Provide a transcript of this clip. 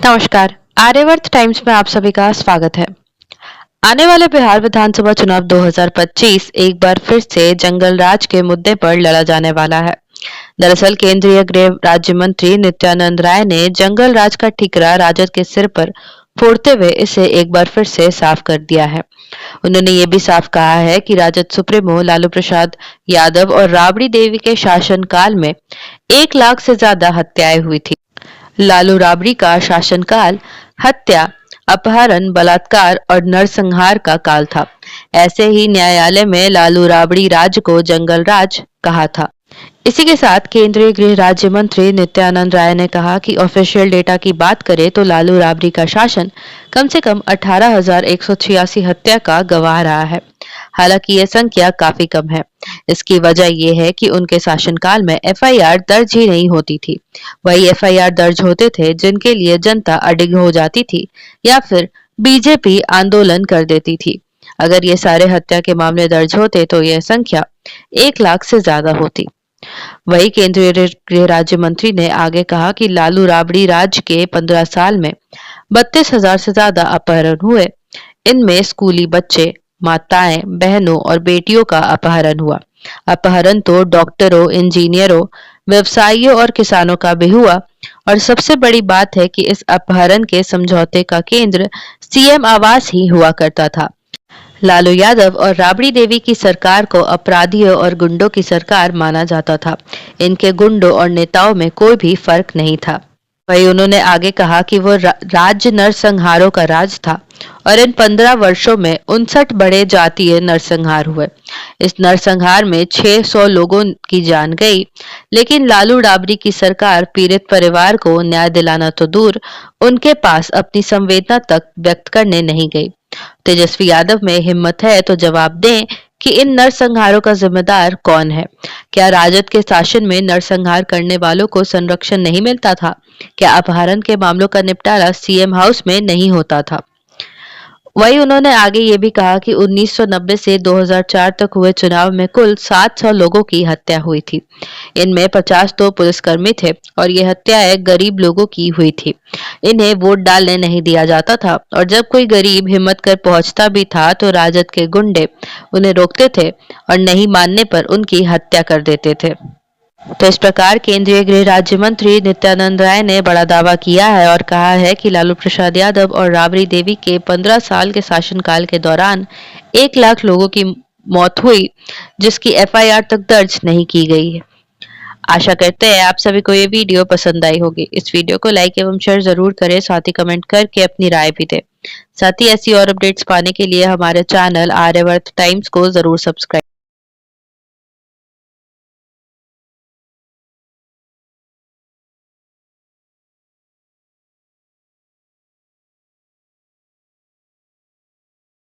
नमस्कार। आर्यवर्त टाइम्स में आप सभी का स्वागत है। आने वाले बिहार विधानसभा चुनाव 2025 एक बार फिर से जंगल राज के मुद्दे पर लड़ा जाने वाला है। दरअसल केंद्रीय गृह राज्य मंत्री नित्यानंद राय ने जंगल राज का ठिकरा राजद के सिर पर फोड़ते हुए इसे एक बार फिर से साफ कर दिया है। उन्होंने ये भी साफ कहा है कि राजद सुप्रीमो लालू प्रसाद यादव और राबड़ी देवी के शासनकाल में 1 लाख से ज्यादा हत्याएं हुई थी। लालू राबड़ी का शासनकाल हत्या, अपहरण, बलात्कार और नरसंहार का काल था। ऐसे ही न्यायालय में लालू राबड़ी राज को जंगल राज कहा था। इसी के साथ केंद्रीय गृह राज्य मंत्री नित्यानंद राय ने कहा कि ऑफिशियल डेटा की बात करें तो लालू राबड़ी का शासन कम से कम 18,186 हत्या का गवाह रहा है। हालांकि यह संख्या काफी कम है। इसकी वजह यह है कि उनके शासनकाल में एफआईआर दर्ज ही नहीं होती थी। वही एफआईआर दर्ज होते थे जिनके लिए जनता अडिग हो जाती थी या फिर बीजेपी आंदोलन कर देती थी। अगर ये सारे हत्या के मामले दर्ज होते तो यह संख्या 1 लाख से ज्यादा होती। वही केंद्रीय गृह राज्य मंत्री ने आगे कहा कि लालू राबड़ी राज के 15 साल में 32,000 से ज्यादा अपहरण हुए। इनमें स्कूली बच्चे, माताएं, बहनों और बेटियों का अपहरण हुआ। अपहरण तो डॉक्टरों, इंजीनियरों, व्यवसायियों और किसानों का भी हुआ। और सबसे बड़ी बात है कि इस अपहरण के समझौते का केंद्र सीएम आवास ही हुआ करता था। लालू यादव और राबड़ी देवी की सरकार को अपराधियों और गुंडों की सरकार माना जाता था। इनके गुंडों और नेताओं में कोई भी फर्क नहीं था। वही उन्होंने आगे कहा कि वो राज्य नरसंहारों का राज था और इन 15 वर्षों में 59 बड़े जातीय नरसंहार हुए। इस नरसंहार में 600 लोगों की जान गई, लेकिन लालू राबड़ी की सरकार पीड़ित परिवार को न्याय दिलाना तो दूर, उनके पास अपनी संवेदना तक व्यक्त करने नहीं गई। तेजस्वी यादव में हिम्मत है तो जवाब दें कि इन नरसंहारों का जिम्मेदार कौन है। क्या राजद के शासन में नरसंहार करने वालों को संरक्षण नहीं मिलता था? क्या अपहरण के मामलों का निपटारा सीएम हाउस में नहीं होता था? वही उन्होंने आगे ये भी कहा कि 1990 से 2004 तक हुए चुनाव में कुल 700 लोगों की हत्या हुई थी। इनमें 50 तो पुलिसकर्मी थे और ये हत्याएं गरीब लोगों की हुई थी। इन्हें वोट डालने नहीं दिया जाता था और जब कोई गरीब हिम्मत कर पहुंचता भी था तो राजद के गुंडे उन्हें रोकते थे और नहीं मानने पर उनकी हत्या कर देते थे। तो इस प्रकार केंद्रीय गृह राज्य मंत्री नित्यानंद राय ने बड़ा दावा किया है और कहा है कि लालू प्रसाद यादव और राबड़ी देवी के 15 साल के शासनकाल के दौरान 1 लाख लोगों की मौत हुई, जिसकी एफआईआर तक दर्ज नहीं की गई है। आशा करते हैं आप सभी को ये वीडियो पसंद आई होगी। इस वीडियो को लाइक एवं शेयर जरूर करें, साथ ही कमेंट करके अपनी राय भी दें। साथ ही ऐसी और अपडेट्स पाने के लिए हमारे चैनल आर्यवर्त टाइम्स को जरूर सब्सक्राइब